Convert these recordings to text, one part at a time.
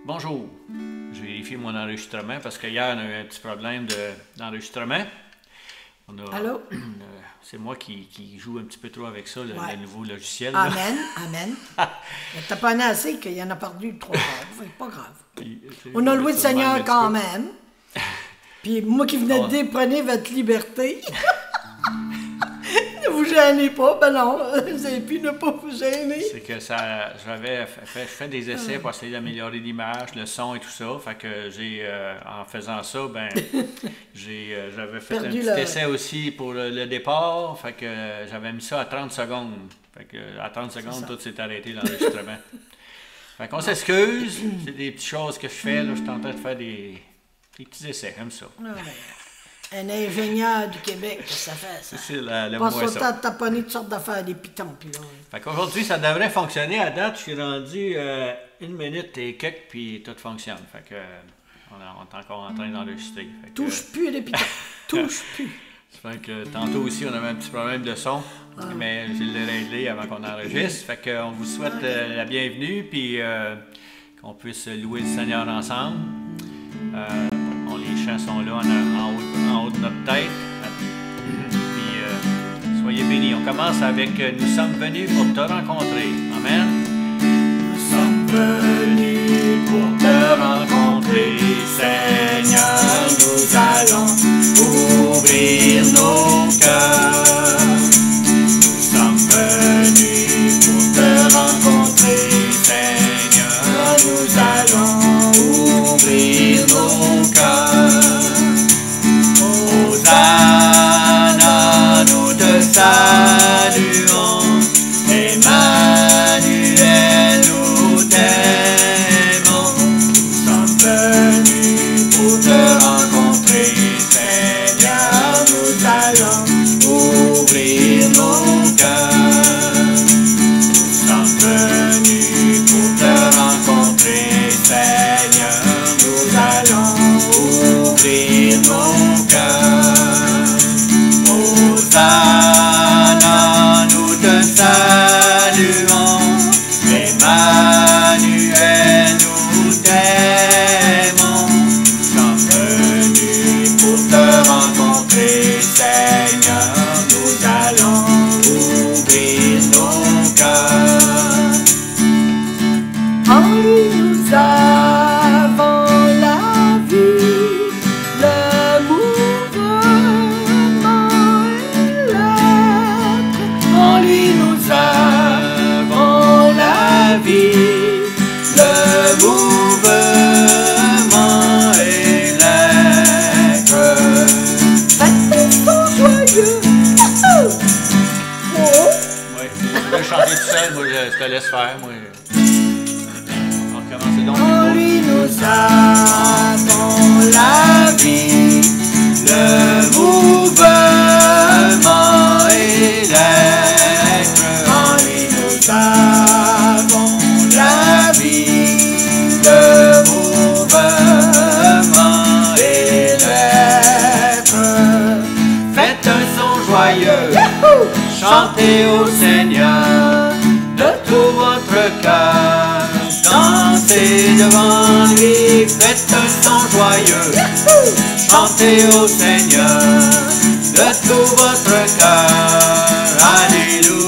Bonjour, j'ai vérifié mon enregistrement parce qu'hier on a eu un petit problème d'enregistrement. Allô? C'est moi qui joue un petit peu trop avec ça, le nouveau logiciel. Amen, amen. Mais t'as pas assez qu'il y en a perdu 3 heures, pas grave. On a loué le Seigneur quand même. Puis moi qui venais de dire, prenez votre liberté. Ne vous gênez pas, ben non, vous avez pu ne pas vous gêner. C'est que j'avais fait des essais pour essayer d'améliorer l'image, le son et tout ça. Fait que en faisant ça, ben, j'avais fait un petit essai aussi pour le départ. Fait que j'avais mis ça à 30 secondes. Fait que à 30 secondes, tout s'est arrêté l'enregistrement. Fait qu'on s'excuse, c'est des petites choses que je fais. Là, je suis en train de faire des petits essais comme ça. Un ingénieur du Québec, ça fait ça. C'est le Pas moins ça. Pas taponner toutes sortes d'affaires, des pitons. Puis là. Fait qu'aujourd'hui, ça devrait fonctionner. À date, je suis rendu 1 minute et quelques, puis tout fonctionne. Fait que on est encore en train d'enregistrer. Touche plus les pitons. Touche plus. Fait que tantôt aussi, on avait un petit problème de son, mais je l'ai réglé avant qu'on enregistre. Fait qu'on vous souhaite la bienvenue, puis qu'on puisse louer le Seigneur ensemble. Les chants sont là en haut de notre tête. Puis soyez bénis. On commence avec Nous sommes venus pour te rencontrer. Amen. Nous sommes venus pour te rencontrer, Seigneur. Nous allons ouvrir nos cœurs. Nous sommes venus pour te rencontrer, Seigneur. Nous allons ouvrir nos cœurs. Hosanna, nous te saluons. Emmanuel, nous t'aimons. Nous sommes venus pour te rencontrer, Seigneur. Nous allons ouvrir nos cœurs. Nous sommes venus pour te rencontrer, Seigneur. Nous allons ouvrir nos cœurs. Hosanna, nous te saluons. Emmanuel, nous t'aimons. Nous sommes venus pour te rencontrer, Seigneur. Nous allons ouvrir nos cœurs. En lui nous avons la vie, le mouvement et l'être. En lui nous avons la vie, le mouvement et l'être. Faites un son joyeux. Oui, tu peux chanter tout seul, moi je te laisse faire. Moi. On va recommencer donc. En lui nous avons la vie, Le mouvement et l'être. en lui nous avons La vie, le mouvement et l'être. Faites un son joyeux, chantez au Seigneur de tout votre cœur. Dansez devant lui, faites un son joyeux, chantez au Seigneur de tout votre cœur. Alléluia.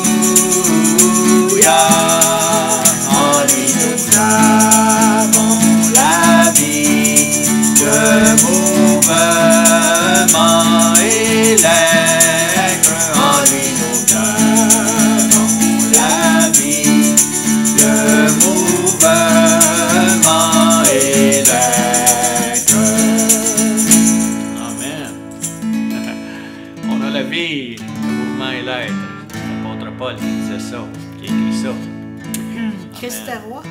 En lui nous avons la vie, le mouvement et l'être. En lui nous avons la vie, le mouvement et l'être. Amen. On a la vie, le mouvement et l'être. L'apôtre Paul qui disait ça, qui écrit ça. Christ est roi. Ça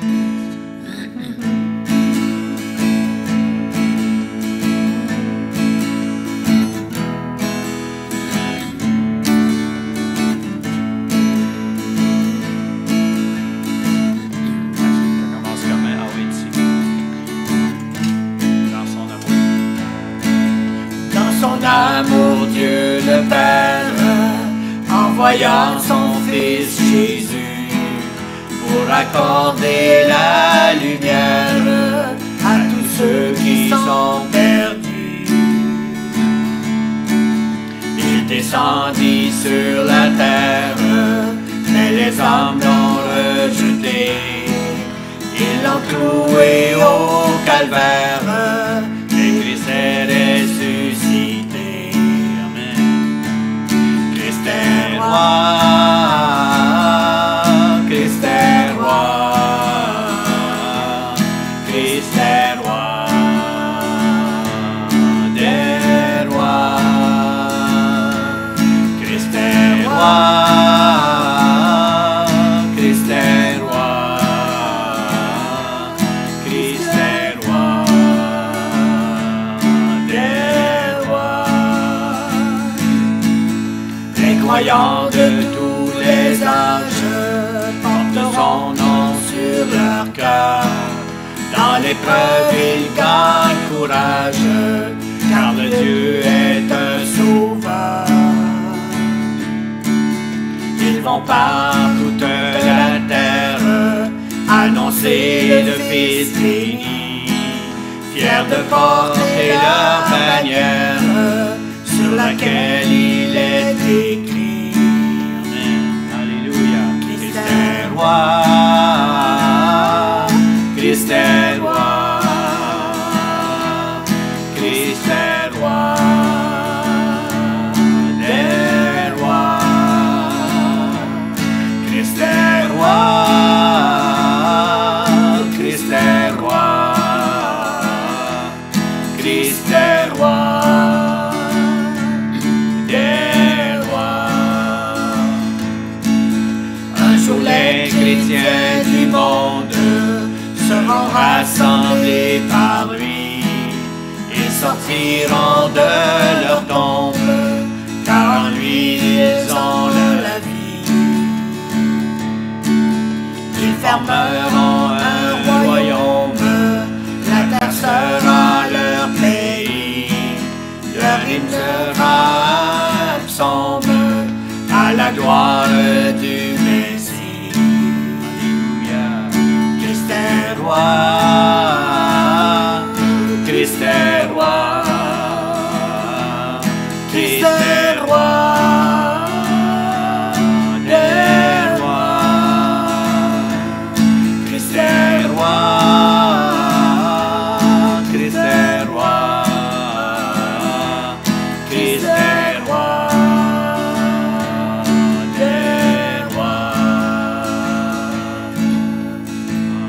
commence comment? Ah oui, ici. Dans son amour. Dans son amour, Dieu le Père, envoyant son Fils Jésus pour accorder la lumière sont perdus. Il descendit sur la terre, mais les hommes l'ont rejeté. Ils l'ont cloué au calvaire, et Christ est ressuscité. Amen. Christ est roi, Christ est roi, Christ est roi des rois. Christ est roi, Christ est roi, Christ est roi des rois. Les croyants de tous les âges portent son nom sur leur cœur. Dans l'épreuve, ils gagnent courage, car le Dieu est un sauveur. Ils vont par toute la terre annoncer le Fils béni, fiers de porter leur bannière sur laquelle il est écrit. Amen. Alléluia. Christ est roi, Christ est roi, Christ est roi des rois. Christ est roi, Christ est roi, Christ est roi des rois. Un jour les chrétiens du monde seront rassemblés par lui. Ils sortiront de leur tombe, car en lui ils ont la vie. Ils fermeront un royaume, la terre sera leur pays. Leur hymne sera un psaume à la gloire du Messie. Alléluia. Christ est roi, Christ est roi, Christ est roi des rois. Christ est roi, Christ est roi, Christ est roi des rois.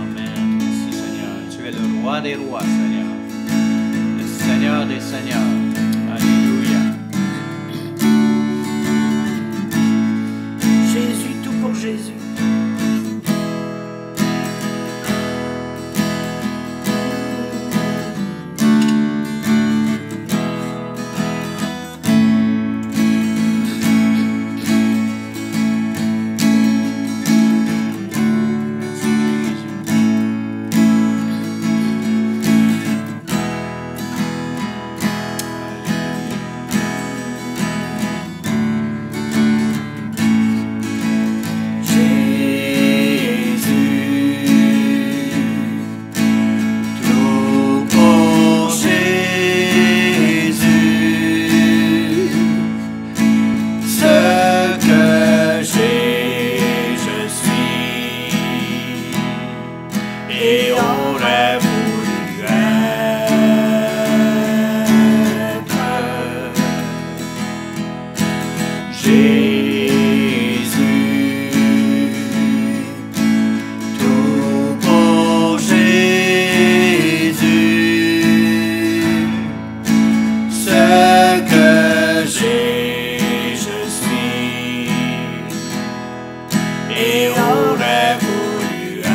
Amen. Merci Seigneur. Tu es le roi des rois, Seigneur. Le Seigneur des seigneurs. Alléluia. Jésus, tout pour Jésus. Et aurait voulu être Jésus, tout pour Jésus, ce que j'ai, je suis, et aurait voulu être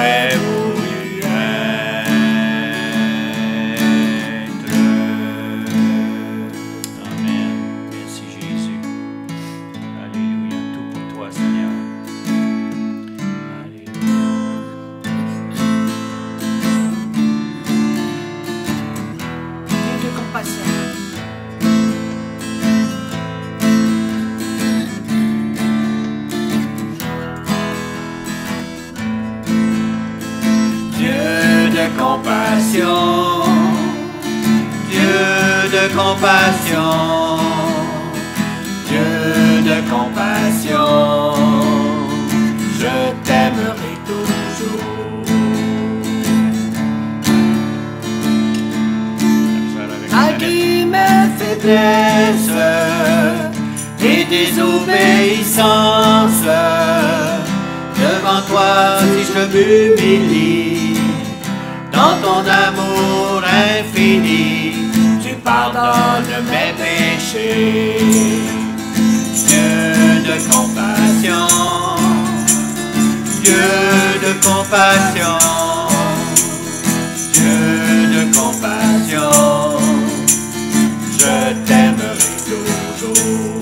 j'aurais voulu être. Amen. Merci Jésus. Alléluia. Tout pour toi, Seigneur. Alléluia. Dieu de compassion. Compassion, Dieu de compassion, Dieu de compassion, je t'aimerai toujours. Malgré mes faiblesses et désobéissances, devant toi si je m'humilie, dans ton amour infini, tu pardonnes mes péchés. Dieu de compassion, Dieu de compassion, Dieu de compassion, je t'aimerai toujours.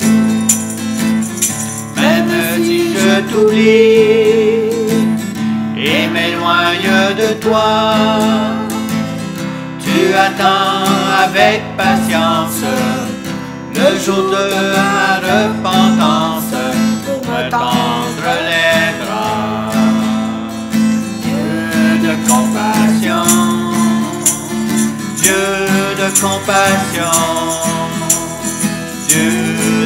Même si je t'oublie et m'éloigne de toi, tu attends avec patience le jour de ma repentance pour me tendre les bras. Dieu de compassion, Dieu de compassion, Dieu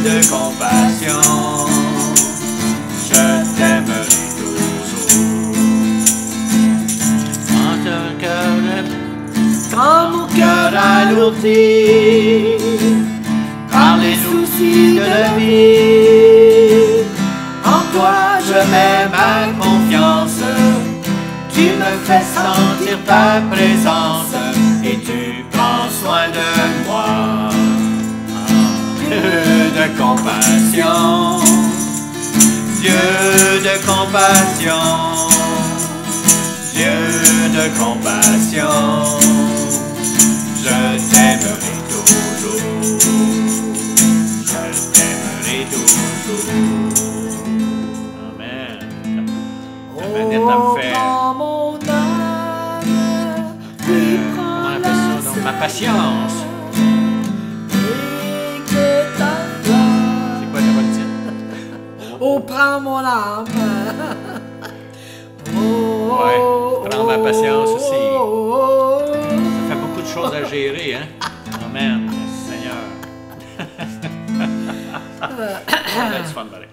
de compassion, je t'aimerai toujours. Quand mon cœur alourdi par les soucis de la vie, en toi je mets ma confiance, tu me fais sentir ta présence et tu prends soin de moi. Dieu de compassion, Dieu de compassion, Dieu de compassion, je t'aimerai toujours, je t'aimerai toujours. Amen. La manette à me faire. Prends mon âme, puis prends la ma patience. Et que ta flamme. C'est quoi le titre? Oh, prends mon âme. Ouais, prends ma patience aussi. Ça fait beaucoup de choses à gérer, hein? Amen. Merci, Seigneur. On a du fun, pareil.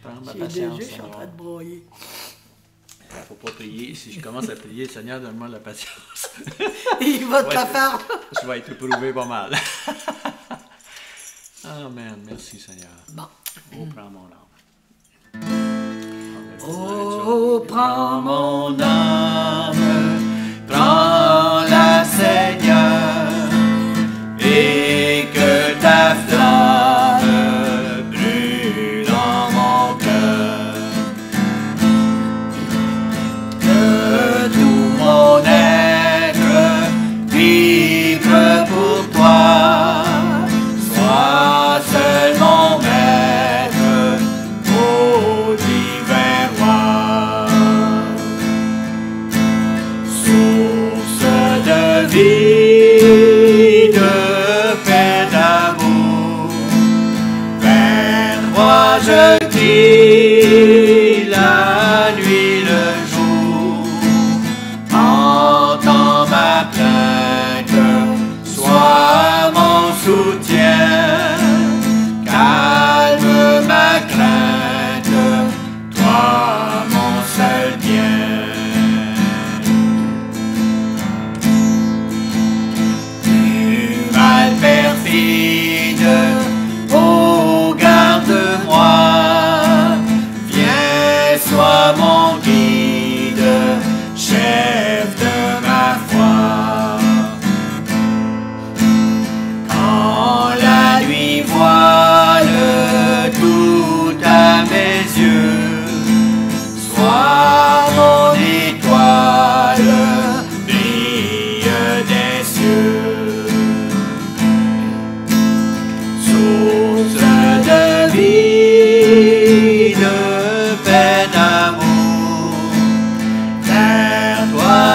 Prends ma patience. Je suis en train de broyer. Faut pas prier. Si je commence à prier, Seigneur, donne-moi la patience. Il va te la faire. Je vais être éprouvé pas mal. Amen. Merci, Seigneur. Bon. Oh, prends mon âme. Oh, prends mon âme, prends-la, Seigneur, et que ta flamme brûle dans mon cœur. Que tout mon être vibre pour toi, sois seul mon maître, ô divin roi.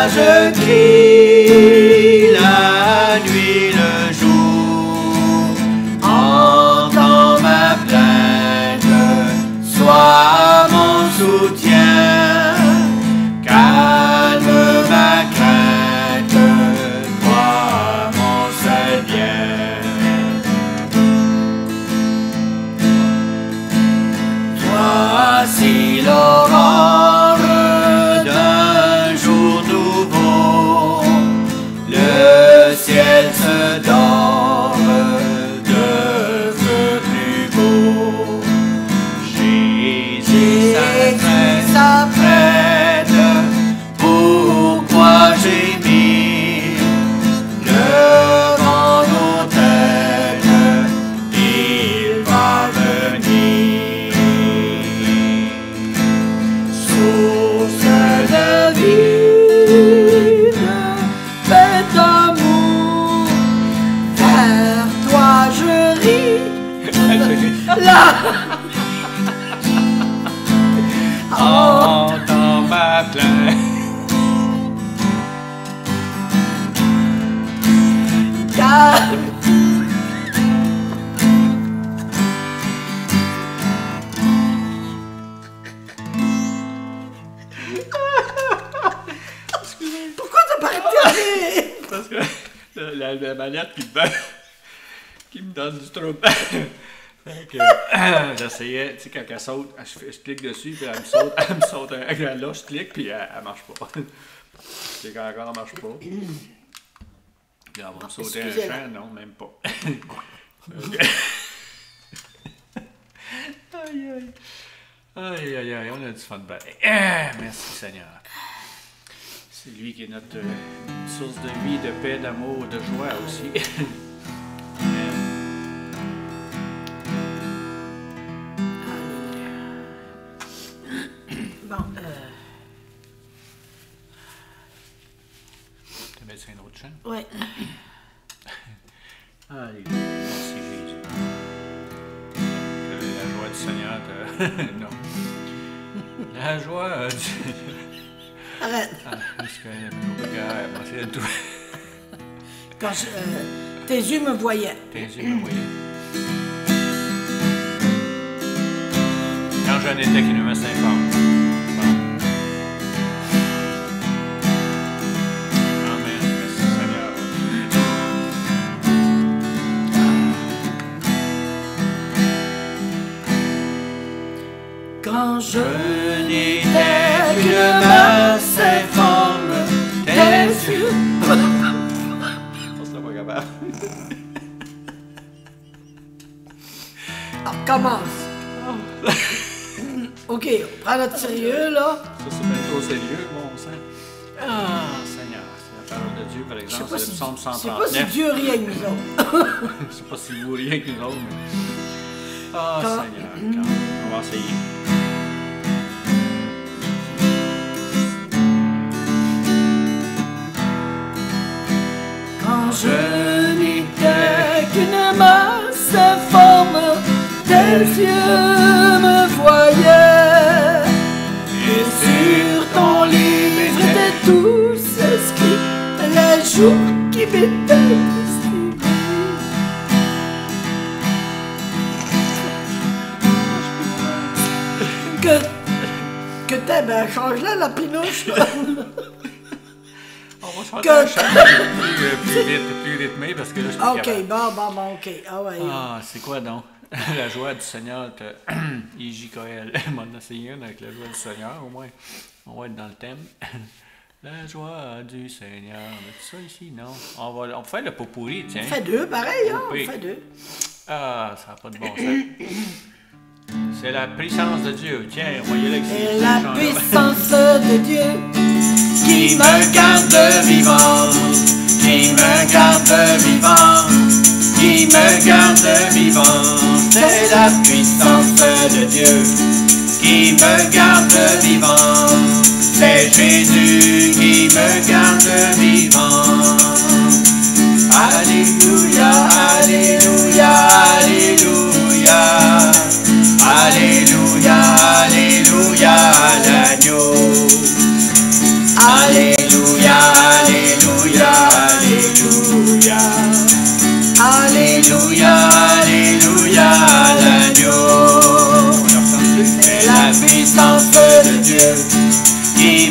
je crie la nuit, le jour. Entends ma plainte, sois mon soutien. Calme ma crainte, toi mon seul bien. Voici l'aurore d'un jour nouveau, le ciel se dore de feu plus beau. Jésus s'apprête, pourquoi gémir devant nos têtes, il va venir. Source de vie, paix d'amour, vers toi je ris. Là. Entends ma plainte. Pourquoi t'as pas arrêté? Parce que la manette qui me donne du trouble. J'essayais, tu sais, quand elle saute, je clique dessus, puis elle me saute là, je clique, puis elle marche pas. Je clique encore, elle marche pas. Puis elle va me sauter un champ, non, même pas. Aïe, aïe. Aïe, aïe, aïe, on a du fun. Merci Seigneur. C'est lui qui est notre source de vie, de paix, d'amour, de joie aussi. Bon, Tu mets un autre chant? Oui. Alléluia. Merci Jésus. Que la joie du Seigneur te... non. La joie du... Arrête. Quand tes yeux me voyaient. Tes yeux me voyaient. Quand j'en étais qui ne me s'informe. Amen. Merci Seigneur. Quand je n'étais qu'une masse informe, tes yeux. On sera pas capable. Alors, commence. OK, on prend notre sérieux, là. Ça, c'est bien trop sérieux, mon sang. Ah, Seigneur, c'est la parole de Dieu, par exemple, c'est le psaume 139. Je sais pas si Dieu rit avec nous autres. Je sais pas si vous riez avec nous autres, mais... Ah, Seigneur, on va essayer. Quand je n'étais qu'une masse informe, tes yeux me voyaient. Et sur ton livre étaient tous inscrits les jours qui m'étaient destinés. Que t'es, ben change-la la pinouche, là. On va chanter un chant plus rythmé, parce que là, je suis OK, bon, OK. Ah ouais. Ah, c'est quoi donc? La joie du Seigneur, IJKL. On va en essayer une avec la joie du Seigneur, au moins. On va être dans le thème. La joie du Seigneur. On a tout ça ici, non? On va faire le pot pourri, tiens. On fait deux, pareil, hein? On fait deux. Ah, ça n'a pas de bon sens. C'est la puissance de Dieu. Tiens, on va y aller avec ces C'est la puissance de Dieu qui me garde vivant, qui me garde vivant, qui me garde vivant. C'est la puissance de Dieu qui me garde vivant. C'est Jésus qui me garde vivant. Alléluia, alléluia, alléluia. Alléluia, alléluia, l'agneau. Alléluia,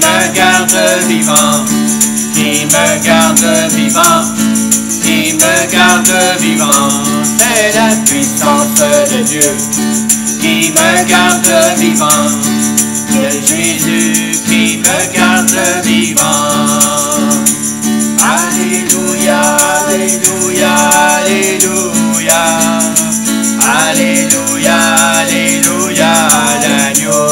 me garde vivant, qui me garde vivant, qui me garde vivant. C'est la puissance de Dieu qui me garde vivant. C'est Jésus qui me garde vivant. Alléluia, Alléluia, Alléluia. Alléluia, Alléluia, l'agneau.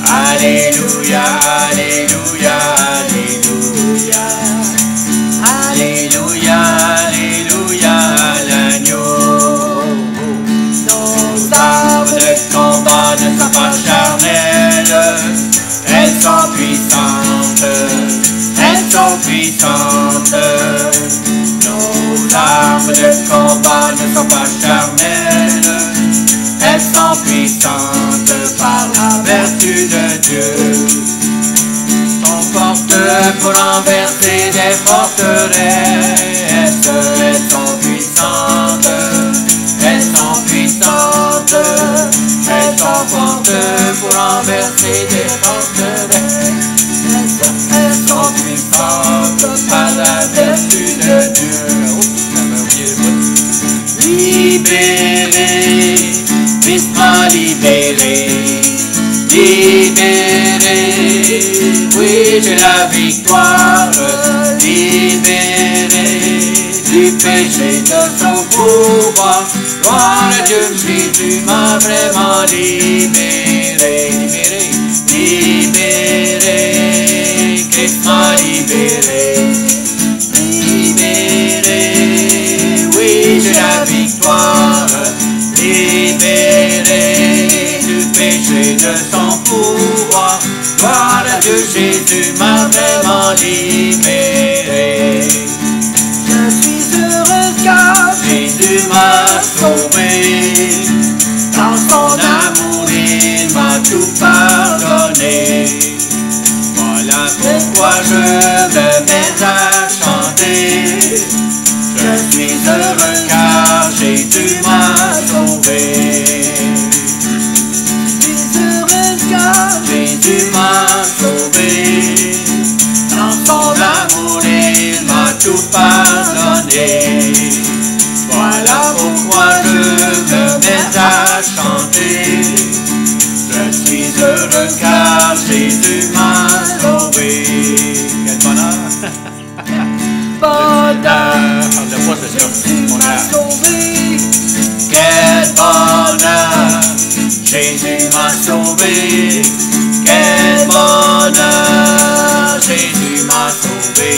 Alléluia, Alléluia, Alléluia. Alléluia, Alléluia, l'agneau. Nos armes de combat ne sont pas charnelles, elles sont puissantes, elles sont puissantes. Nos armes de combat ne sont pas charnelles, elles sont puissantes par la vertu de Dieu. Sont fortes pour renverser des forteresses, elles sont puissantes, elles sont puissantes, elles sont fortes pour renverser des forteresses. Elles sont puissantes par la vertu de Dieu. Libéré, Christ m'a libéré, libéré, oui j'ai la victoire, libéré du péché de son pouvoir. Gloire à Dieu, Jésus m'a vraiment libéré, libéré, libéré. Christ m'a libéré, libéré, oui j'ai la victoire, libéré du péché de son pouvoir. Gloire à Dieu, Jésus m'a vraiment libéré. Je suis heureuse car Jésus m'a sauvé, dans son amour il m'a tout pardonné. Voilà pourquoi je me mets à chanter. Je suis heureux car Jésus m'a sauvé. Je suis heureux car Jésus m'a sauvé. Dans son amour il m'a tout pardonné. Voilà pourquoi je me mets à chanter. Je suis heureux car Jésus m'a sauvé. Quel bonheur! Bonheur! Jésus m'a sauvé. Quel bonheur! Jésus m'a sauvé. Quel bonheur! Jésus m'a sauvé.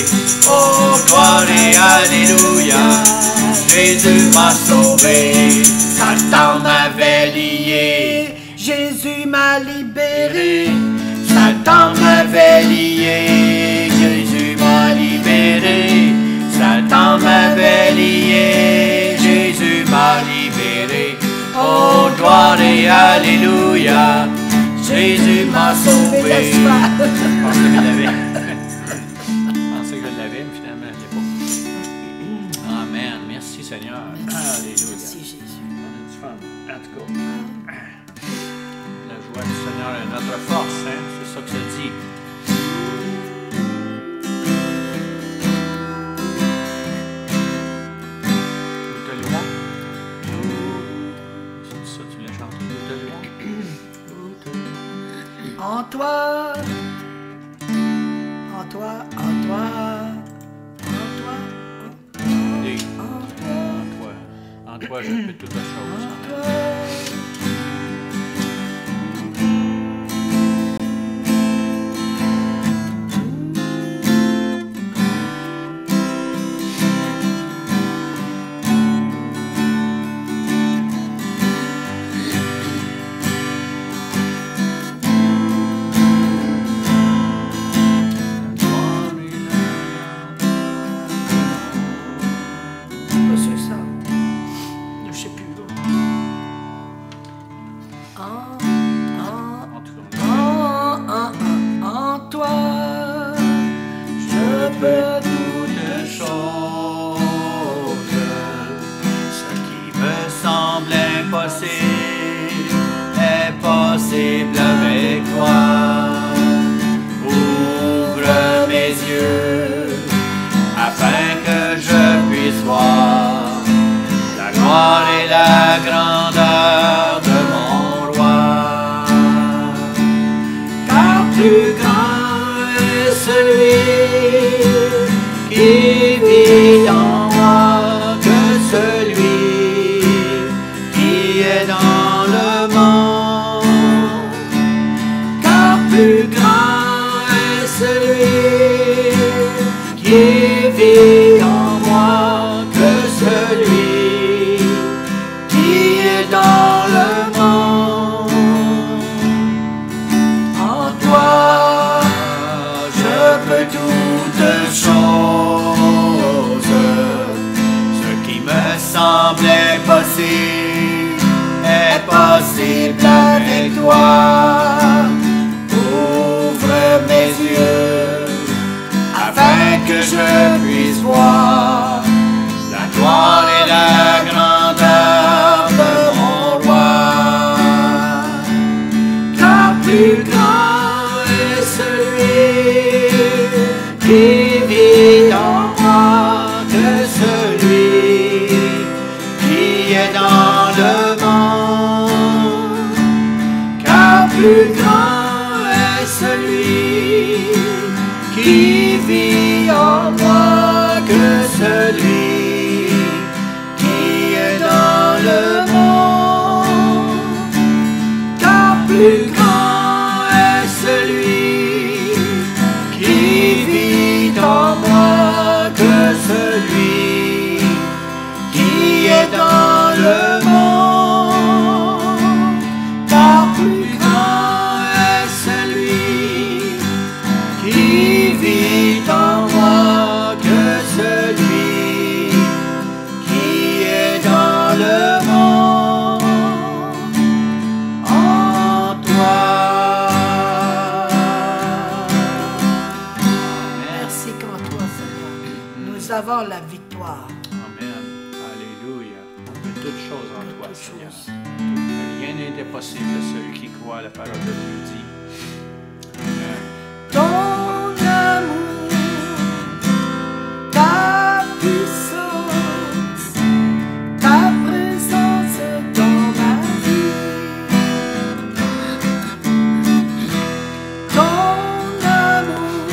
Oh, gloire et alléluia! Jésus m'a sauvé. Satan m'avait lié, Jésus m'a libéré. Satan m'avait lié, Jésus m'a libéré. Satan m'avait lié, Jésus m'a libéré. Oh, gloire et alléluia, Jésus m'a sauvé. Je pensais que je l'avais. Mais finalement, je l'ai pas. Amen. Merci Seigneur. Alléluia. Merci Jésus. On a du fun. En tout cas, la joie du Seigneur est notre force. Hein? C'est ça que ça dit. En toi, en toi, en toi, en toi, en toi, je peux toutes choses. en toi. C'est ça. Je sais plus. En toi, je peux toutes choses. Ce qui me semble impossible est possible avec toi. yeux, afin que je puisse voir la gloire et la grandeur de mon roi. Car plus grand est celui qui vit en moi que celui qui est dans le monde. Car plus grand est celui qui vit en moi que celui qui est dans le monde. En toi, je peux toutes choses. Ce qui me semblait possible est possible avec toi. Ouvre mes yeux afin que je puisse voir la gloire et la grandeur de mon roi. Car plus grand est celui qui vit en moi que celui qui est dans le monde. Car plus grand est celui qui vit en moi que celui qui est dans le monde. Car plus grand est celui qui vit en moi que celui qui est dans le monde. Car plus grand est celui qui vit en moi que celui qui est dans le monde. En toi. Merci qu'en toi, Seigneur, nous avons la victoire. Amen. Alléluia. On peut toutes choses en toi, Seigneur. Rien n'est impossible à celui qui croit à la parole de Dieu dit. Amen. Ton amour, ta puissance, ta présence dans ma vie. Ton amour,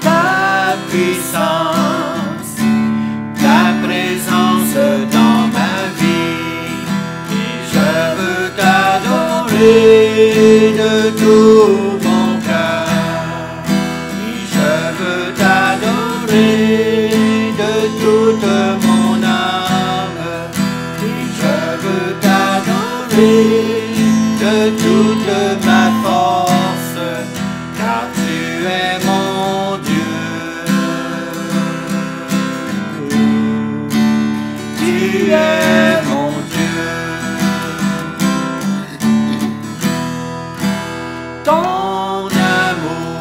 Ta puissance, ta présence dans ma vie, et je veux t'adorer de tout mon cœur, et je veux t'adorer de toute mon âme, et je veux t'adorer de toute ma force, car tu es mon Dieu. Tu es mon Dieu. Ton amour,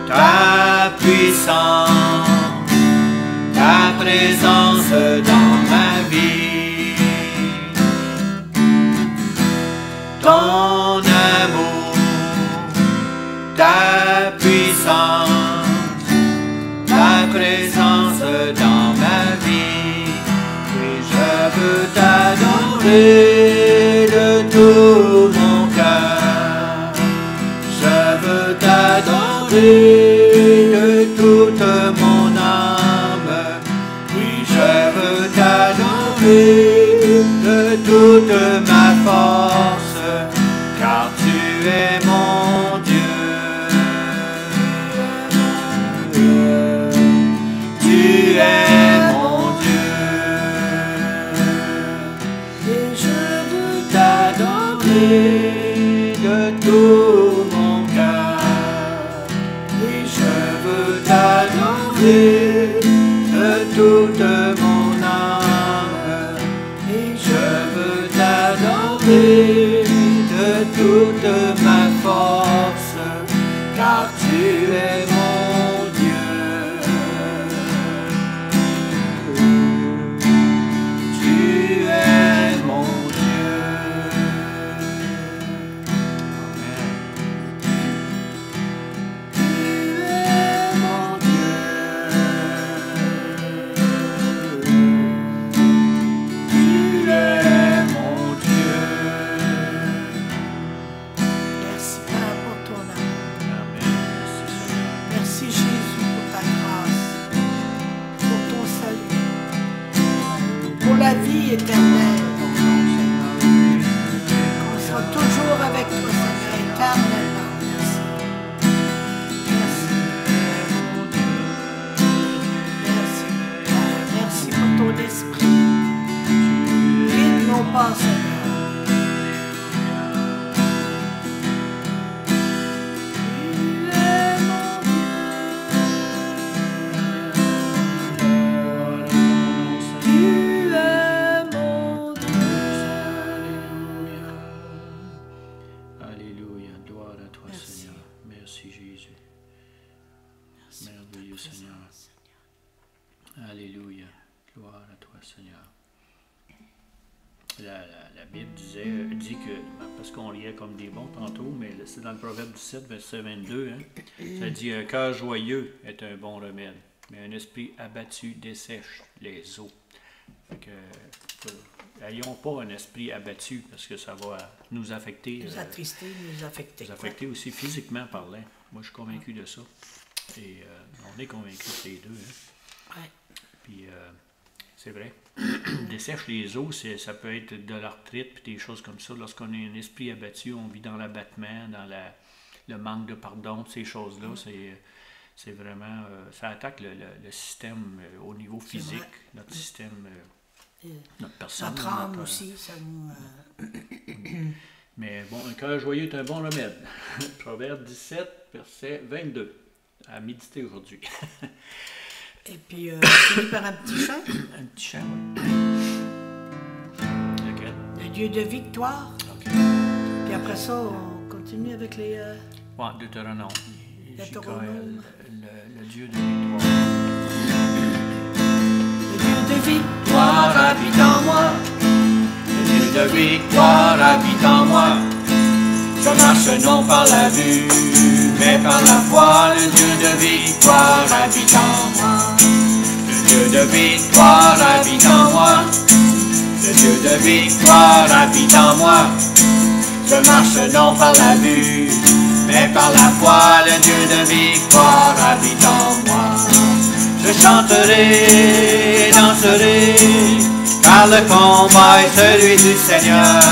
ta puissance, ta présence dans ma vie. Ton amour, ta puissance, ta présence dans ma vie. Et je veux t'adorer de tout mon cœur. Je veux t'adorer de toute mon âme. Oui, je veux t'adorer de toute ma force, car tu es mon Dieu. Tu es mon Dieu. et je veux T'adorer de tout mon cœur, et je veux t'adorer de toute mon âme, et je veux t'adorer de toute ma force, car tu es mon Dieu. Tu es mon Dieu. Amen. vie éternelle. On sera toujours avec toi, Seigneur, éternellement. Merci. Merci. Merci pour ton esprit. Guide nos pas, Seigneur. Alléluia. Gloire à toi, Seigneur. La Bible dit que, parce qu'on liait comme des bons tantôt, mais c'est dans le Proverbe 17, verset 22, hein, ça dit « Un cœur joyeux est un bon remède, mais un esprit abattu dessèche les os. » Fait que, n'ayons pas un esprit abattu, parce que ça va nous affecter. Nous attrister, nous affecter. Nous affecter aussi physiquement parlant. Moi, je suis convaincu de ça. Et on est convaincus les deux. Hein. Ouais. Puis, c'est vrai, dessèche les os, ça peut être de l'arthrite puis des choses comme ça. Lorsqu'on a un esprit abattu, on vit dans l'abattement, dans le manque de pardon, ces choses-là. C'est vraiment, ça attaque le système au niveau physique, notre système, notre personne. Notre âme aussi, ça nous... Mais bon, un cœur joyeux est un bon remède. Proverbe 17, verset 22, à méditer aujourd'hui. Et puis, finit par un petit chant. Un petit chant, oui. Lequel? Le Dieu de victoire. OK. Puis après ça, on continue avec les... Ouais, Deutéronome. Deutéronome. Le Dieu de victoire. Le Dieu de victoire habite en moi. Le Dieu de victoire habite en moi. Je marche non par la vue, mais par la foi. Le Dieu de victoire habite en moi. Le Dieu de victoire habite en moi. Le Dieu de victoire habite en moi. Je marche non par la vue, mais par la foi. Le Dieu de victoire habite en moi. Je chanterai, danserai, car le combat est celui du Seigneur.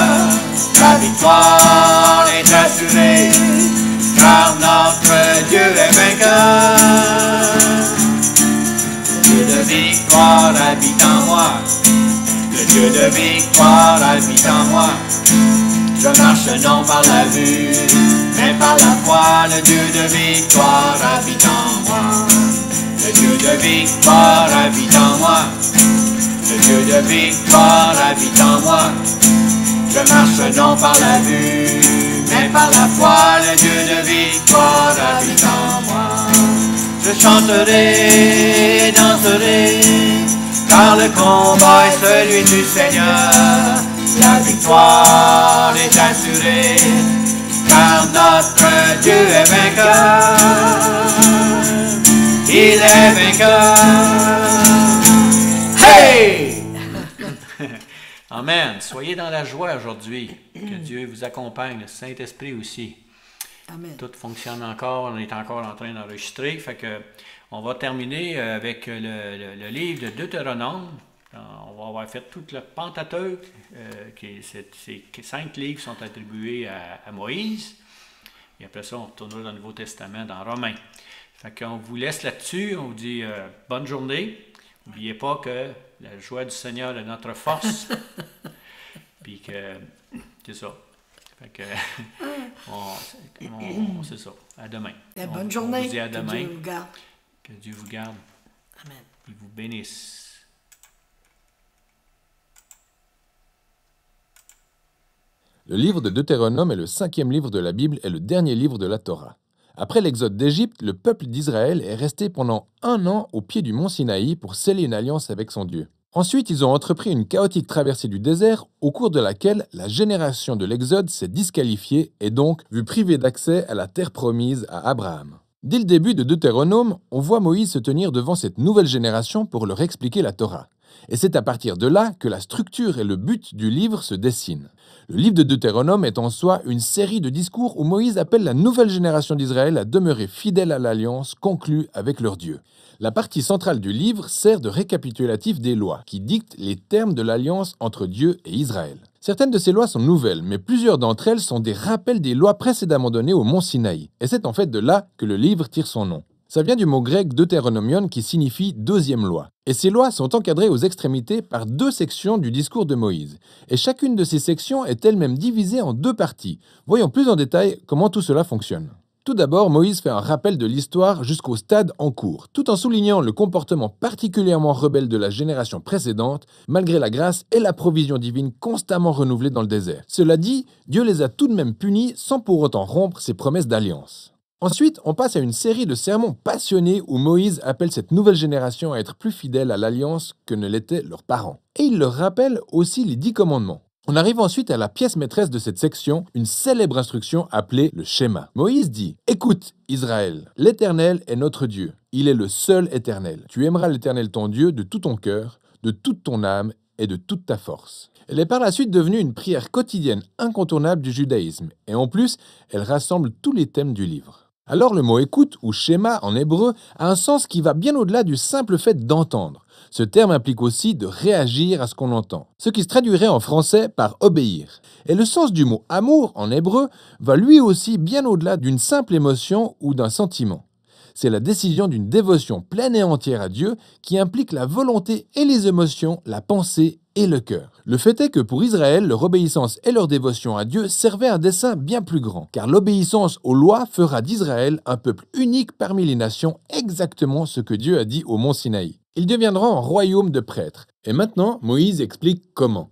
La victoire est assurée, car notre Dieu est vainqueur. Le Dieu de victoire habite en moi. Le Dieu de victoire habite en moi. Je marche non par la vue, mais par la foi. Le Dieu de victoire habite en moi. Le Dieu de victoire habite en moi. Le Dieu de victoire habite en moi. Je marche non par la vue, mais par la foi. Le Dieu de victoire habite en moi. Je chanterai, danserai, car le combat est celui du Seigneur. La victoire est assurée, car notre Dieu est vainqueur. Il est vainqueur. Hey! Amen. Soyez dans la joie aujourd'hui. Que Dieu vous accompagne, le Saint-Esprit aussi. Amen. Tout fonctionne encore. On est encore en train d'enregistrer. Fait que on va terminer avec le livre de Deutéronome. On va avoir fait tout le Pentateuque. Ces 5 livres sont attribués à Moïse. Et après ça, on retournera dans le Nouveau Testament, dans Romains. Fait qu'on vous laisse là-dessus. On vous dit bonne journée. N'oubliez pas que la joie du Seigneur est notre force. Puis que c'est ça. Fait que c'est ça. À demain. Bonne journée. On vous dit à demain. Que Dieu vous garde. Que Dieu vous garde. Amen. Il vous bénisse. Le livre de Deutéronome est le 5e livre de la Bible et le dernier livre de la Torah. Après l'exode d'Égypte, le peuple d'Israël est resté pendant 1 an au pied du mont Sinaï pour sceller une alliance avec son Dieu. Ensuite, ils ont entrepris une chaotique traversée du désert au cours de laquelle la génération de l'Exode s'est disqualifiée et donc vue privée d'accès à la terre promise à Abraham. Dès le début de Deutéronome, on voit Moïse se tenir devant cette nouvelle génération pour leur expliquer la Torah. Et c'est à partir de là que la structure et le but du livre se dessinent. Le livre de Deutéronome est en soi une série de discours où Moïse appelle la nouvelle génération d'Israël à demeurer fidèle à l'alliance conclue avec leur Dieu. La partie centrale du livre sert de récapitulatif des lois, qui dictent les termes de l'alliance entre Dieu et Israël. Certaines de ces lois sont nouvelles, mais plusieurs d'entre elles sont des rappels des lois précédemment données au mont Sinaï. Et c'est en fait de là que le livre tire son nom. Ça vient du mot grec deutéronomion qui signifie deuxième loi. Et ces lois sont encadrées aux extrémités par 2 sections du discours de Moïse. Et chacune de ces sections est elle-même divisée en 2 parties. Voyons plus en détail comment tout cela fonctionne. Tout d'abord, Moïse fait un rappel de l'histoire jusqu'au stade en cours, tout en soulignant le comportement particulièrement rebelle de la génération précédente, malgré la grâce et la provision divine constamment renouvelées dans le désert. Cela dit, Dieu les a tout de même punis sans pour autant rompre ses promesses d'alliance. Ensuite, on passe à une série de sermons passionnés où Moïse appelle cette nouvelle génération à être plus fidèle à l'alliance que ne l'étaient leurs parents. Et il leur rappelle aussi les 10 commandements. On arrive ensuite à la pièce maîtresse de cette section, une célèbre instruction appelée le schéma. Moïse dit « Écoute, Israël, l'Éternel est notre Dieu. Il est le seul Éternel. Tu aimeras l'Éternel ton Dieu de tout ton cœur, de toute ton âme et de toute ta force. » Elle est par la suite devenue une prière quotidienne incontournable du judaïsme. Et en plus, elle rassemble tous les thèmes du livre. Alors le mot « écoute » ou « schéma » en hébreu a un sens qui va bien au-delà du simple fait d'entendre. Ce terme implique aussi de réagir à ce qu'on entend, ce qui se traduirait en français par « obéir ». Et le sens du mot « amour » en hébreu va lui aussi bien au-delà d'une simple émotion ou d'un sentiment. C'est la décision d'une dévotion pleine et entière à Dieu qui implique la volonté et les émotions, la pensée et le cœur. Le fait est que pour Israël, leur obéissance et leur dévotion à Dieu servaient un dessein bien plus grand, car l'obéissance aux lois fera d'Israël un peuple unique parmi les nations, exactement ce que Dieu a dit au mont Sinaï. Ils deviendront un royaume de prêtres. Et maintenant, Moïse explique comment.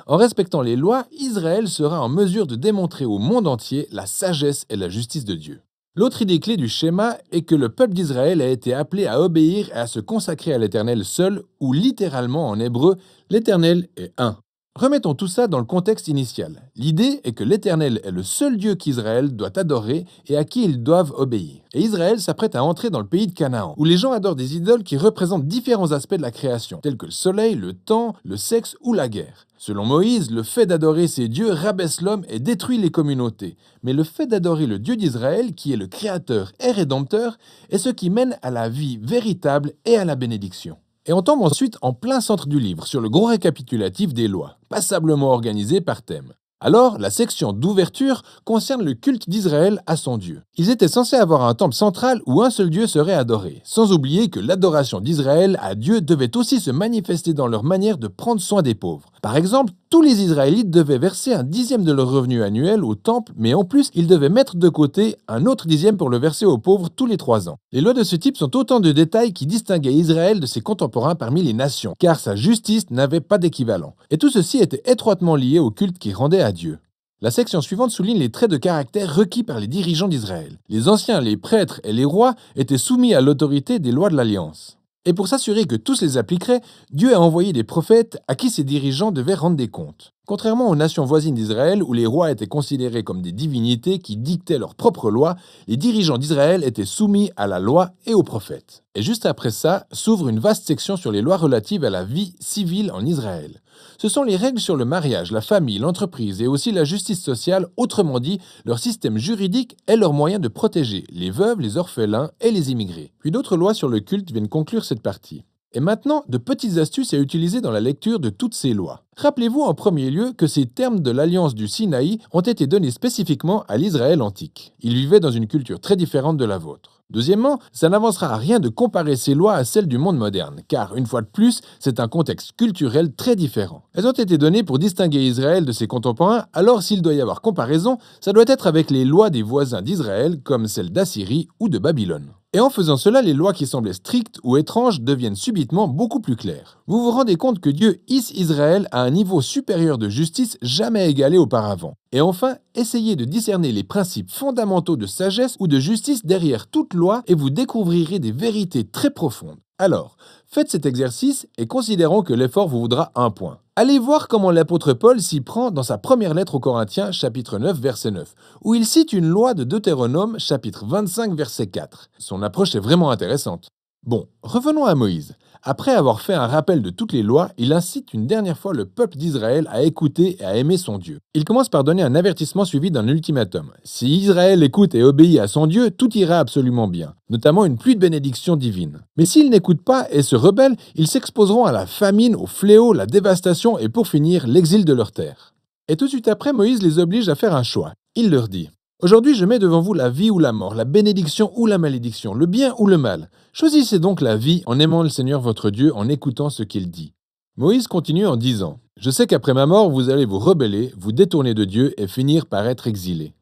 En respectant les lois, Israël sera en mesure de démontrer au monde entier la sagesse et la justice de Dieu. L'autre idée clé du schéma est que le peuple d'Israël a été appelé à obéir et à se consacrer à l'Éternel seul, ou littéralement en hébreu, l'Éternel est un. Remettons tout ça dans le contexte initial. L'idée est que l'Éternel est le seul Dieu qu'Israël doit adorer et à qui ils doivent obéir. Et Israël s'apprête à entrer dans le pays de Canaan, où les gens adorent des idoles qui représentent différents aspects de la création, tels que le soleil, le temps, le sexe ou la guerre. Selon Moïse, le fait d'adorer ces dieux rabaisse l'homme et détruit les communautés. Mais le fait d'adorer le Dieu d'Israël, qui est le Créateur et Rédempteur, est ce qui mène à la vie véritable et à la bénédiction. Et on tombe ensuite en plein centre du livre, sur le gros récapitulatif des lois, passablement organisé par thème. Alors, la section d'ouverture concerne le culte d'Israël à son Dieu. Ils étaient censés avoir un temple central où un seul Dieu serait adoré, sans oublier que l'adoration d'Israël à Dieu devait aussi se manifester dans leur manière de prendre soin des pauvres. Par exemple, tous les Israélites devaient verser un 10e de leur revenu annuel au temple, mais en plus, ils devaient mettre de côté un autre 10e pour le verser aux pauvres tous les 3 ans. Les lois de ce type sont autant de détails qui distinguaient Israël de ses contemporains parmi les nations, car sa justice n'avait pas d'équivalent. Et tout ceci était étroitement lié au culte qui rendait à Dieu. La section suivante souligne les traits de caractère requis par les dirigeants d'Israël. Les anciens, les prêtres et les rois étaient soumis à l'autorité des lois de l'Alliance. Et pour s'assurer que tous les appliqueraient, Dieu a envoyé des prophètes à qui ces dirigeants devaient rendre des comptes. Contrairement aux nations voisines d'Israël, où les rois étaient considérés comme des divinités qui dictaient leurs propres lois, les dirigeants d'Israël étaient soumis à la loi et aux prophètes. Et juste après ça, s'ouvre une vaste section sur les lois relatives à la vie civile en Israël. Ce sont les règles sur le mariage, la famille, l'entreprise et aussi la justice sociale, autrement dit, leur système juridique et leurs moyens de protéger les veuves, les orphelins et les immigrés. Puis d'autres lois sur le culte viennent conclure cette partie. Et maintenant, de petites astuces à utiliser dans la lecture de toutes ces lois. Rappelez-vous en premier lieu que ces termes de l'alliance du Sinaï ont été donnés spécifiquement à l'Israël antique. Ils vivaient dans une culture très différente de la vôtre. Deuxièmement, ça n'avancera à rien de comparer ces lois à celles du monde moderne, car, une fois de plus, c'est un contexte culturel très différent. Elles ont été données pour distinguer Israël de ses contemporains, alors s'il doit y avoir comparaison, ça doit être avec les lois des voisins d'Israël, comme celles d'Assyrie ou de Babylone. Et en faisant cela, les lois qui semblaient strictes ou étranges deviennent subitement beaucoup plus claires. Vous vous rendez compte que Dieu hisse Israël à un niveau supérieur de justice jamais égalé auparavant. Et enfin, essayez de discerner les principes fondamentaux de sagesse ou de justice derrière toute loi et vous découvrirez des vérités très profondes. Alors, faites cet exercice et considérons que l'effort vous vaudra 1 point. Allez voir comment l'apôtre Paul s'y prend dans sa première lettre aux Corinthiens, chapitre 9, verset 9, où il cite une loi de Deutéronome, chapitre 25, verset 4. Son approche est vraiment intéressante. Bon, revenons à Moïse. Après avoir fait un rappel de toutes les lois, il incite une dernière fois le peuple d'Israël à écouter et à aimer son Dieu. Il commence par donner un avertissement suivi d'un ultimatum. Si Israël écoute et obéit à son Dieu, tout ira absolument bien, notamment une pluie de bénédictions divines. Mais s'ils n'écoutent pas et se rebellent, ils s'exposeront à la famine, au fléau, la dévastation et pour finir, l'exil de leur terre. Et tout de suite après, Moïse les oblige à faire un choix. Il leur dit: aujourd'hui, je mets devant vous la vie ou la mort, la bénédiction ou la malédiction, le bien ou le mal. Choisissez donc la vie en aimant le Seigneur votre Dieu, en écoutant ce qu'il dit. Moïse continue en disant: je sais qu'après ma mort, vous allez vous rebeller, vous détourner de Dieu et finir par être exilés.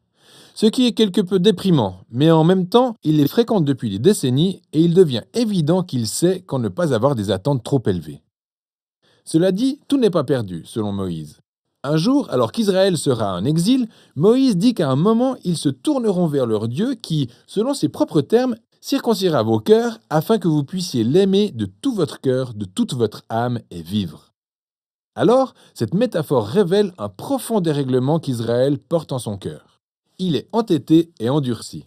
Ce qui est quelque peu déprimant, mais en même temps, il les fréquente depuis des décennies et il devient évident qu'il sait qu'en ne pas avoir des attentes trop élevées. Cela dit, tout n'est pas perdu, selon Moïse. Un jour, alors qu'Israël sera en exil, Moïse dit qu'à un moment, ils se tourneront vers leur Dieu qui, selon ses propres termes, circoncira vos cœurs afin que vous puissiez l'aimer de tout votre cœur, de toute votre âme et vivre. Alors, cette métaphore révèle un profond dérèglement qu'Israël porte en son cœur. Il est entêté et endurci.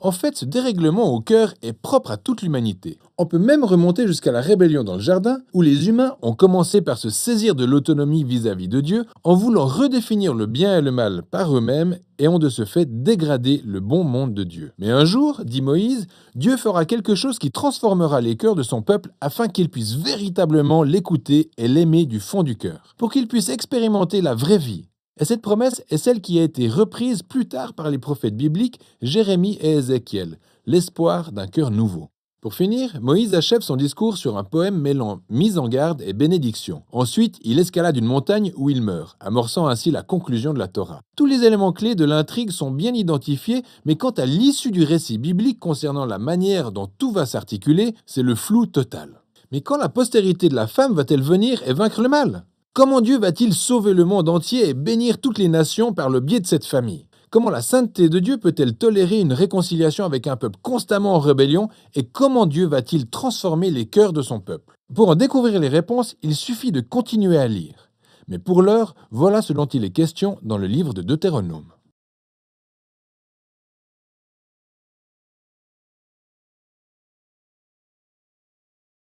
En fait, ce dérèglement au cœur est propre à toute l'humanité. On peut même remonter jusqu'à la rébellion dans le jardin, où les humains ont commencé par se saisir de l'autonomie vis-à-vis de Dieu, en voulant redéfinir le bien et le mal par eux-mêmes, et ont de ce fait dégradé le bon monde de Dieu. Mais un jour, dit Moïse, Dieu fera quelque chose qui transformera les cœurs de son peuple afin qu'il puisse véritablement l'écouter et l'aimer du fond du cœur, pour qu'il puisse expérimenter la vraie vie. Et cette promesse est celle qui a été reprise plus tard par les prophètes bibliques Jérémie et Ézéchiel, l'espoir d'un cœur nouveau. Pour finir, Moïse achève son discours sur un poème mêlant mise en garde et bénédiction. Ensuite, il escalade une montagne où il meurt, amorçant ainsi la conclusion de la Torah. Tous les éléments clés de l'intrigue sont bien identifiés, mais quant à l'issue du récit biblique concernant la manière dont tout va s'articuler, c'est le flou total. Mais quand la postérité de la femme va-t-elle venir et vaincre le mal ? Comment Dieu va-t-il sauver le monde entier et bénir toutes les nations par le biais de cette famille ? Comment la sainteté de Dieu peut-elle tolérer une réconciliation avec un peuple constamment en rébellion ? Et comment Dieu va-t-il transformer les cœurs de son peuple ? Pour en découvrir les réponses, il suffit de continuer à lire. Mais pour l'heure, voilà ce dont il est question dans le livre de Deutéronome.